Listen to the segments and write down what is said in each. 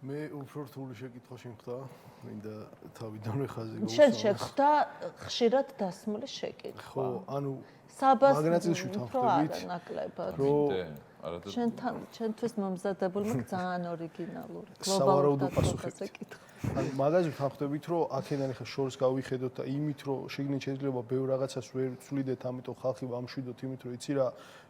მე უფრო რთული შეკითხვა შემხდა, მინდა თავიდანვე ხაზი გავუსვა. შენ შეხვდა ხშირად დასმული შეკითხვა. ხო, ანუ მაგნატილში ვთანხმდებით, ჩვენთვის მომზადებულმა ძალიან ორიგინალური, გლობალურ დასაწყისზე კითხვა. ანუ მაგაზე ვთანხმდებით, რომ აქედან ახლა შორს გავიხედოთ და იმით, რომ შეგნით შეიძლება ბევრ რაღაცას ვერ ვცვლიდეთ, ამიტომ ხალხი ვამშვიდოთ იმით, რომ იცი რა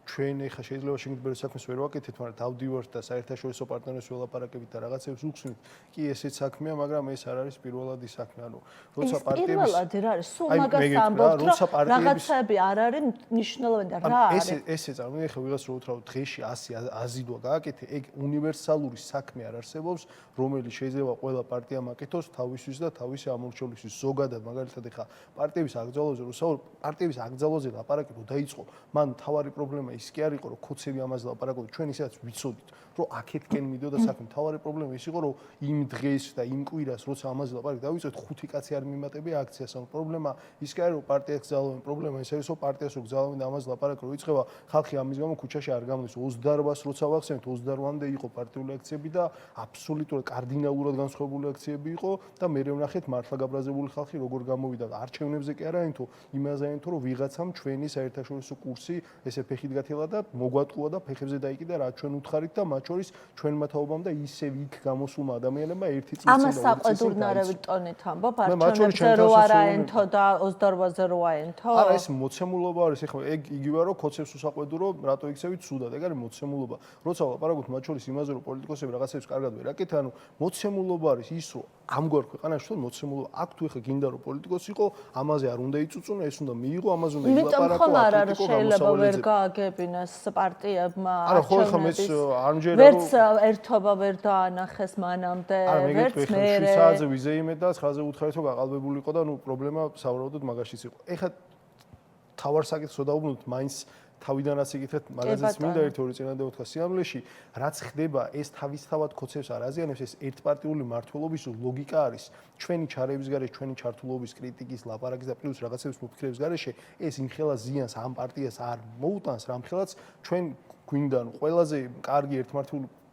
ჩვენ ახლა შეიძლება შეგნით ბევრ საქმეს ვერ ვაკეთეთ, მაგრამ დავდივართ და საერთაშორისო პარტნიორებს ველაპარაკებით და რაღაცებს ვუხსნით. კი, ესეც საქმეა, მაგრამ ეს არ არის პირველადი საქმე. ანუ როცა პარტიების პირველადი რა არის? სულ მაგას ამბობთ, რომ რაღაცები არ არის მნიშვნელოვანი და რა არის? ესე წარმოიდგინე, ხა ვიღაც რო უთრავ დღეში 100 აზიდვა გააკეთე, ეგ უნივერსალური საქმე არ არსებობს, რომელიც შეიძლება ყველა პარტიამ აკეთოს თავისთვის და თავისი ამორჩევლისთვის. ზოგადად, მაგალითად, ხა პარტიების აკრძალვაზე რო საუბრობ, პარტიების აკრძალვაზე ლაპარაკი დაიწყო, მან თავარი პრობლემა ის კი არ იყო, რომ ხოცები ამაზე ლაპარაკობდნენ, ჩვენ ისაც ვიცოდით, რომ აქეთკენ მიდოდა საქმე. თავარი პრობლემა ის იყო, რომ იმ დღეს და იმ კვირას, როცა ამაზე ლაპარაკი დავიწყეთ, 5 კაცი არ მიმატებია აქციას. ანუ პრობლემა ის კი არ არის, რომ პარტიას გზავნენ, პრობლემა ის არის, რომ პარტიას რო გზავნენ და ამაზე ლაპარაკი რო იწყება, ხალხი ამის გამო ქუჩაში არ გამოდის. 28-ს როცა ვახსენეთ, 28-მდე იყო პარტიული აქციები და აბსოლუტურად კარდინალურად განსხვავებული აქციები იყო და მე ვნახეთ მართლა გაბრაზებული ხალხი როგორ გამოვიდა. არჩევნებზე კი არა, თუმცა იმაზე აინთო, რომ ვიღაცამ ჩვენი საერთაშორისო კურსი ესე ფეხით გათელა და მოგვატყუა და ფეხებზე დაიკიდა რა ჩვენ უთხარით და მათ შორის ჩვენმა თაობამ და ისევ იქ გამოსულმა ადამიანებმა ერთი წელი ამას საყედურნაირებით ტონით ამბობ, არჩევნებზე რო არა ენტო და 28-ზე რო აენთო? არა, ეს მოცემულობა არის, ეხლა ეგ იგივე რომ ხოცებს უსაყვედურო, რატო იქცევით სუდად, ეგ არის მოცემულობა. როცა ვლაპარაკობთ მათ შორის იმაზე, რომ პოლიტიკოსები რაღაცებს კარგად ვერ აკეთებენ, ანუ მოცემულობა არის ის, რომ ამგვარ ქვეყანაში თვითონ მოცემულობა აქ თუ ეხლა გინდა რომ პოლიტიკოსი იყო, ამაზე არ უნდა იწუწუნო, ეს უნდა მიიღო, ამაზე უნდა ილაპარაკო. იმიტომ ხომ არ არის შეიძლება ვერ გააგებინეს პარტიებმა არა, ხო ეხლა მეც არ მჯერა რომ ვერც ერთობა ვერ დაანახეს მანამდე, ვერც მე 7 საათზე ვიზეიმე და 9-ზე უთხარით რომ გაყალბებული იყო და ნუ პრობლემა სავარაუდოდ მაგაშიც იყო. ეხლა თავარ საკითხს დავუბრუნდით, მაინც თავიდანაც იკითხეთ, მაგაზეც მინდა ერთ-ორი წინადადება თქვა სიამლეში, რაც ხდება, ეს თავისთავად ხოცებს არ აზიანებს, ეს ერთპარტიული მმართველობის ლოგიკა არის. ჩვენი ჩარეების გარეშე, ჩვენი ჩართულობის, კრიტიკის, ლაპარაკის და პლუს რაღაცების მოფიქრების გარეშე, ეს იმხელა ზიანს ამ პარტიას არ მოუტანს, რამხელაც ჩვენ გვინდა ყველაზე კარგი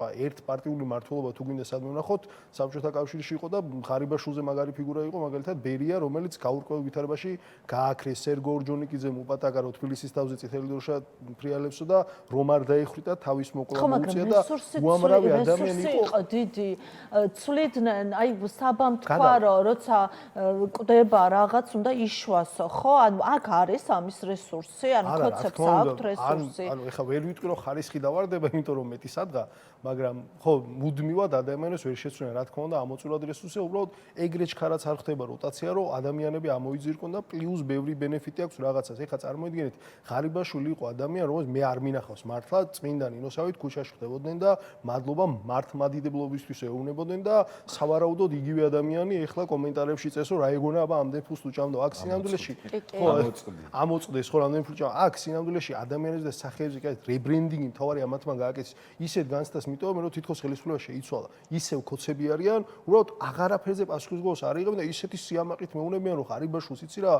ერთპარტიული მმართველობა თუ გვინდა სადმე ვნახოთ, საბჭოთა კავშირში იყო და ღარიბაშვილზე მაგარი ფიგურა იყო, მაგალითად ბერია, რომელიც გაურკვეველ ვითარებაში გააქრეს სერგო ორჯონიკიძე მოპატაკა რო თბილისის თავზე წითელი დროშა ფრიალებსო და რომ არ დაიხვრიტა თავის მოკლა მოუწია და უამრავი ადამიანი იყო დიდი ცვლიდნენ, აი საბამ თქვა რომ როცა კვდება რაღაც უნდა იშვასო, ხო? ანუ აქ არის ამის რესურსი, ანუ ხოცებს აქვთ რესურსი. ანუ ეხლა ვერ ვიტყვი რომ ხარისხი დავარდება, იმიტომ რომ მეტი სადღა მაგრამ ხო მუდმივად ადამიანებს ვერ შეცვლიან რა თქმა უნდა ამოწურვად რესურსია უბრალოდ ეგრე ჩქარაც არ ხდება როტაცია რომ ადამიანები ამოიძირკონ და პლუს ბევრი ბენეფიტი აქვს რაღაცას ეხლა წარმოიდგინეთ ღარიბაშვილი იყო ადამიანი რომელიც მე არ მინახავს მართლა წმინდა ნინოსავით ქუჩაში ხდებოდნენ და მადლობა მართლმადიდებლობისთვის ეუბნებოდნენ და სავარაუდოდ იგივე ადამიანი ეხლა კომენტარებში წესო რა ეგონა აბა ამდენ ფულს უჭამდა აქ სინამდვილეში ხო ამოწყდეს ხო რამდენი ფული ჭამდა აქ სინამდვილეში ადამიანებს და სახეებზე კი რებრენდინგი მთავარი ამათმა გააკეთეს ისეთ განცდას იმიტომ რომ თითქოს ხელისუფლება შეიცვალა ისევ ქოცები არიან უბრალოდ აღარაფერზე პასუხისმგებლობას არ იღებენ და ისეთი სიამაყით მეუნებიან რომ ღარიბაშვილს იცი რა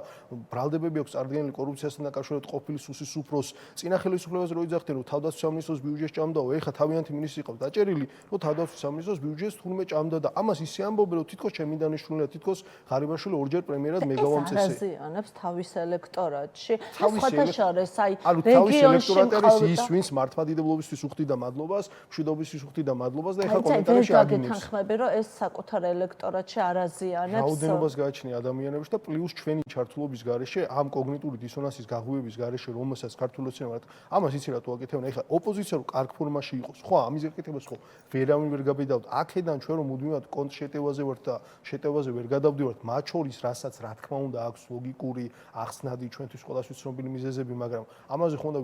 ბრალდებები აქვს წარდგენილი კორუფციასთან დაკავშირებით ყოფილი სუსის უფროს წინა ხელისუფლებას რო იძახდნენ რომ თავდაცვის სამინისტროს ბიუჯეტს ჭამდაო ეხლა თავიანთი მინისტრი ყავს დაჭერილი რომ თავდაცვის სამინისტროს ბიუჯეტს თურმე ჭამდა და ამას ისე ამბობენ რომ თითქოს ჩემი დანიშნულია თითქოს ღარიბაშვილი ორჯერ პრემიერად მე გავამწესე ეს აზიანებს თავის ელექტორატში სხვათა შორის აი რეგიონში არის ის ვინც მართლმადიდებლობისთვის უხდიდა მადლობას მშვიდობისთვის უხდიდა მადლობას და ეხლა კომენტარებში აგინებს გეთანხმები რომ ეს საკუთარ ელექტორატში არ აზიანებს რაოდენობას გააჩნია ადამიანებში და პლუს ჩვენი ჩართულობის გარეშე ამ კოგნიტური დისონანსის გაღვივების გარეშე რომელსაც ქართულოცნებად ამას იცი რატო აკეთებენ ეხლა ოპოზიცია რო კარგ ფორმაში იყოს ხო ამის ეკეთებას ხო ვერავინ ვერ გაბედავთ აქედან ჩვენ რომ მუდმივად კონტრშეტევაზე ვართ და შეტევაზე ვერ გადავდივართ მათ შორის რასაც რა თქმა უნდა აქვს ლოგიკური ახსნადი ჩვენთვის ყველასთვის ცნობილი მიზეზები მაგრამ ამაზე ხომ უნდა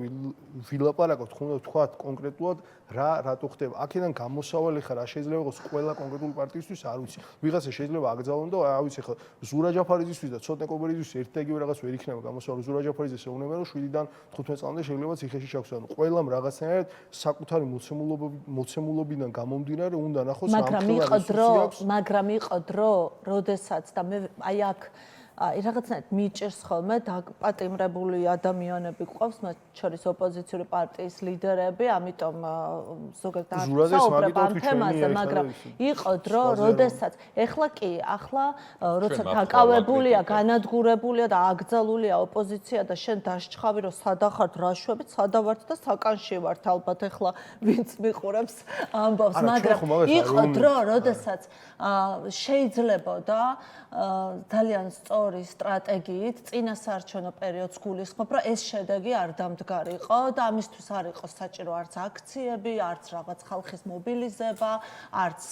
ვილაპარაკოთ ხომ უნდა ვთქვათ კონკრეტულად რა რატო ხდება აქედან გამოსავალი ხარ რა შეიძლება იყოს ყველა კონკრეტული პარტიისთვის არ ვიცი ვიღაცა შეიძლება აკრძალონ და არ ვიცი ხა ზურა ჯაფარიძისთვის და ცოტნე კობერიძისთვის ერთ და იგივე რაღაც ვერ იქნება გამოსავალი ზურა ჯაფარიძეს ეუბნება რომ 7-დან 15 წლამდე შეიძლება ციხეში ჩაქვსო ანუ ყველამ რაღაცნაირად საკუთარი მოცემულობიდან გამომდინარე უნდა ნახოს მაგრამ იყო დრო როდესაც და მე აი აქ რაღაცნაირად მიჭირს ხოლმე დაპატიმრებული ადამიანები გვყავს, მათ შორის ოპოზიციური პარტიის ლიდერები, ამიტომ ზოგადად საუბრობ ამ თემაზე, მაგრამ იყო დრო, როდესაც ეხლა კი, ახლა როცა დაკავებულია, განადგურებულია და აკრძალულია ოპოზიცია და შენ დასჩხავი რომ სადახართ რაშვებით, სადავართ და საკანში ვართ ალბათ ეხლა ვინც მიყურებს ამბავს, მაგრამ იყო დრო, როდესაც შეიძლებოდა ძალიან სწორი სტრატეგიით წინასაარჩევნო პერიოდს გულისხმობ, რომ ეს შედეგი არ დამდგარიყო და ამისთვის არ იყო საჭირო არც აქციები, არც რაღაც ხალხის მობილიზება, არც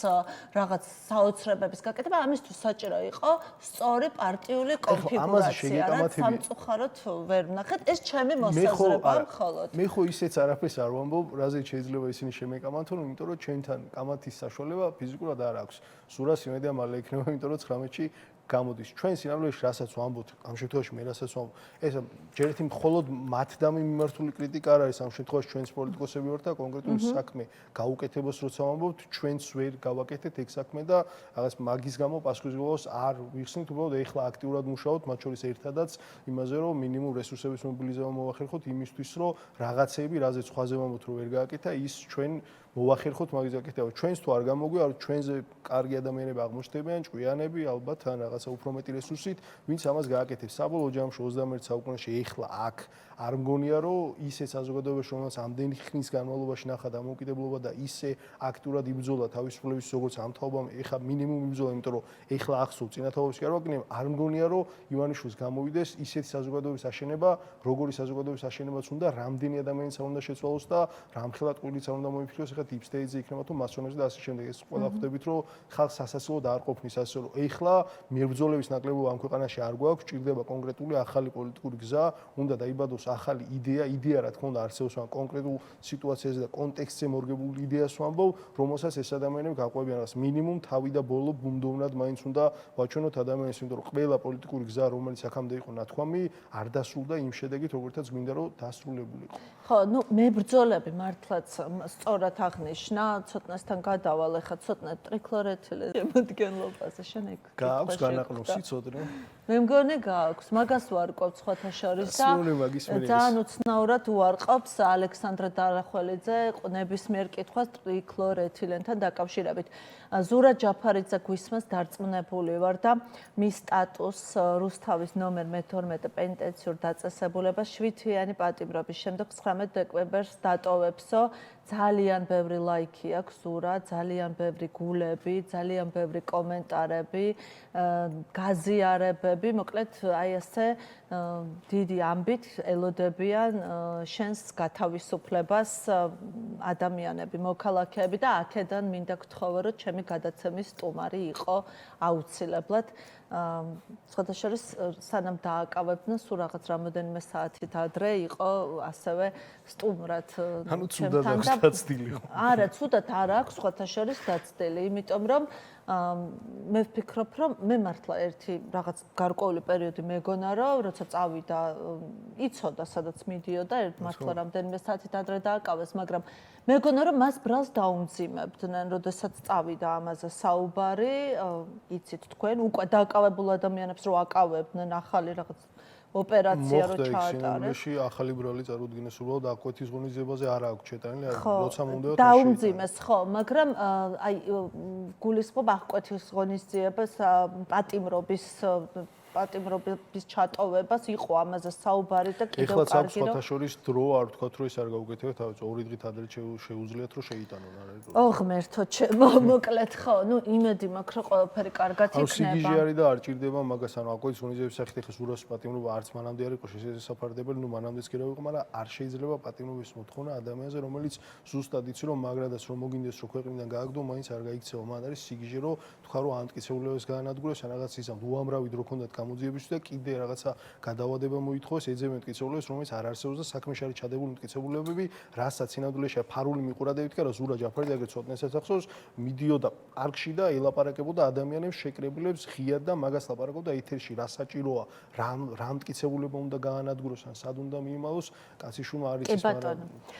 რაღაც საოცრებების გაკეთება, ამისთვის საჭირო იყო სწორი პარტიული კონფიგურაცია, რაც სამწუხაროდ ვერ ვნახეთ. ეს ჩემი მოსაზრება მხოლოდ. მე ხო ისეც არაფერს არ ვამბობ, რაზეც შეიძლება ისინი შემეკამათონ, იმიტომ რომ ჩვენთან კამათის საშუალება ფიზიკურად არ აქვს. სურას იმედია მალე იქნება, იმიტომ რომ 19-ში გამოდის. ჩვენ სინამდვილეში რასაც ვამბობთ, ამ შემთხვევაში მე რასაც ვამბობ, ეს ჯერ ერთი მხოლოდ მათდამი მიმართული კრიტიკა არ არის, ამ შემთხვევაში ჩვენს პოლიტიკოსები ვართ და კონკრეტული საქმე გაუკეთებოს როცა ვამბობთ, ჩვენც ვერ გავაკეთეთ ეგ საქმე და რაღაც მაგის გამო პასუხისმგებლობას არ ვიხსნით, უბრალოდ ეხლა აქტიურად მუშაობთ, მათ შორის ერთადაც იმაზე, რომ მინიმუმ რესურსების მობილიზება მოვახერხოთ იმისთვის, რომ რაღაცეები, რაზეც სხვაზე ვამბობთ, რომ ვერ გააკეთა, ის ჩვენ მოვახერხოთ მაგის გაკეთება. ჩვენს თუ არ გამოგვია, ჩვენზე კარგი ადამიანები აღმოჩნდებიან, ჭკვიანები, ალბათ ან რაღაცა უფრო მეტი რესურსით, ვინც ამას გააკეთებს. საბოლოო ჯამში 21 საუკუნეში ეხლა აქ არ მგონია, რომ ისე საზოგადოებაში, რომელსაც ამდენი ხნის განმავლობაში ნახა დამოუკიდებლობა და ისე აქტიურად იბრძოლა თავისუფლების როგორც ამ თაობამ, ეხლა მინიმუმ იბრძოლა, იმიტომ რომ ეხლა ახსოვს წინა თაობებში არ ვაკნიებ, არ მგონია, რომ ივანიშვილს გამოვიდეს ისეთი საზოგადოების აშენება, როგორი საზოგადოების აშენებაც უნდა, რამდენი ადამიანიც არ უნდა შეცვალოს და რამხელა ტყუილიც არ უნდა მოიფიქროს, ეხლა დიპსტეიტზე იქნება თუ მასონებზე და ასე შემდეგ. ეს ყველა ხვდებით, რომ ხალხს სასაცილოდ არ ყოფნის ასე რომ ეხლა მებრძოლების ნაკლებობა ამ ქვეყანაში არ გვაქვს, ჭირდება კონკრეტული ახალი პოლიტიკური გზა, უნდა დაიბადოს ახალი იდეა რა თქმა უნდა არსებობს, მაგრამ კონკრეტულ სიტუაციაზე და კონტექსტზე მორგებული იდეას ვამბობ, რომელსაც ეს ადამიანები გაყვებიან, რაღაც მინიმუმ თავი და ბოლო ბუნდოვნად მაინც უნდა ვაჩვენოთ ადამიანებს, იმიტომ რომ ყველა პოლიტიკური გზა, რომელიც აქამდე იყო ნათქვამი, არ დასრულდა იმ შედეგით, როგორთაც გვინდა რომ დასრულებულიყო. ხო, ნუ მებრძოლები მართლაც სწორად აღნიშნა, ცოტნესთან გადავალ, ახლა ცოტნე ტრიკლორეთილის შემოდგენლობაზე, შენ ეგ გააქვს განაყნოსი ცოდნა? მე მგონი გააქვს, მაგას ვარკვევ სხვათა შორის და ძალიან უცნაურად უარყოფს ალექსანდრე დარახველიძე ნებისმიერ კითხვას ტრიკლორეთილენთან დაკავშირებით. ზურა ჯაფარიძე გვისმას დარწმუნებული ვარ და მის სტატუსს რუსთავის ნომერ მე-12 პენტენციურ დაწესებულებას 7-იანი პატიმრობის შემდეგ 19 დეკემბერს დატოვებსო. ძალიან ბევრი ლაიქი აქვს ზურა, ძალიან ბევრი გულები, ძალიან ბევრი კომენტარები, გაზიარებები, მოკლედ აი ასე დიდი ამბით ელოდებიან შენს გათავისუფლებას ადამიანები, მოქალაქეები და აქედან მინდა გთხოვო, რომ ჩემი გადაცემის სტუმარი იყო აუცილებლად. სხვათა შორის სანამ დააკავებდნენ, სულ რაღაც რამოდენიმე საათით ადრე იყო ასევე სტუმრად ჩემთან და დაცდილი. არა, ცუდად არ აქვს სხვათა შორის დაცდილი, იმიტომ რომ მე ვფიქრობ, რომ მე მართლა ერთი რაღაც გარკვეული პერიოდი მეგონა, რომ როცა წავიდა, იცოდა, სადაც მიდიოდა, მართლა რამდენიმე საათით ადრე დააკავეს, მაგრამ მეგონა, რომ მას ბრალს დაუმძიმებდნენ, როდესაც წავიდა ამაზე საუბარი, იცით თქვენ, უკვე დააკავებულ ადამიანებს რო აკავებდნენ ახალი რაღაც ოპერაცია რო ჩაატარეს. მოხდა ახალი ბრალი წარუდგინეს, უბრალოდ აკვეთის ღონისძიებაზე არ აქვს ჩეტანილი, როცა მომდეოთ დაუმძიმეს, ხო, მაგრამ აი გულისხმობ აკვეთის ღონისძიებას პატიმრობის ჩატოვებას იყო ამაზე საუბარი და კიდევ კარგი. ეხლა სხვათა შორის დრო არ ვთქვათ, რომ ეს არ გაუკეთებთ, თავის 2 დღით ადრე შეუძლიათ რომ შეიტანონ არა ეგ. ოღ ღმერთო, მოკლედ ხო, ნუ იმედი მაქვს, რომ ყველაფერი კარგად იქნება. სიგიჟე არის და არ ჭირდება მაგას, ანუ აკვეთის ღონისძიების სახით ეხლა ზურას პატიმრობა არც მანამდე არ იყო შესაძლებელი, ნუ მანამდეც კი რა ვიყო, მაგრამ არ შეიძლება პატიმრობის მოთხოვნა ადამიანზე, რომელიც ზუსტად იცი რომ მაგრადაც რომ მოგინდეს რომ ქვეყნიდან გააგდო, მაინც არ გაიქცევა, მან არის სიგიჟე რომ თქვა რომ ანტკიცებულებას გაანადგუროს, ან რაღაც ისე უამრავი დრო ქონდათ გამოძიებისთვის და კიდე რაღაცა გადავადება მოითხოვეს ეძებენ მტკიცებულებას, რომელიც არ არსებობს და საქმეში არის ჩადებული მტკიცებულებები, რასაც სინამდვილეში ფარული მიყურადებით კი რა ზურა ჯაფარიძე ეგრეთ ცოტნესაც ახსოვს, მიდიოდა პარკში და ელაპარაკებოდა ადამიანებს შეკრებილებს ღიად და მაგას ლაპარაკობდა ეთერში, რა საჭიროა, რა მტკიცებულება უნდა გაანადგუროს ან სად უნდა მიიმალოს, კაცი შუმა არის ის, მაგრამ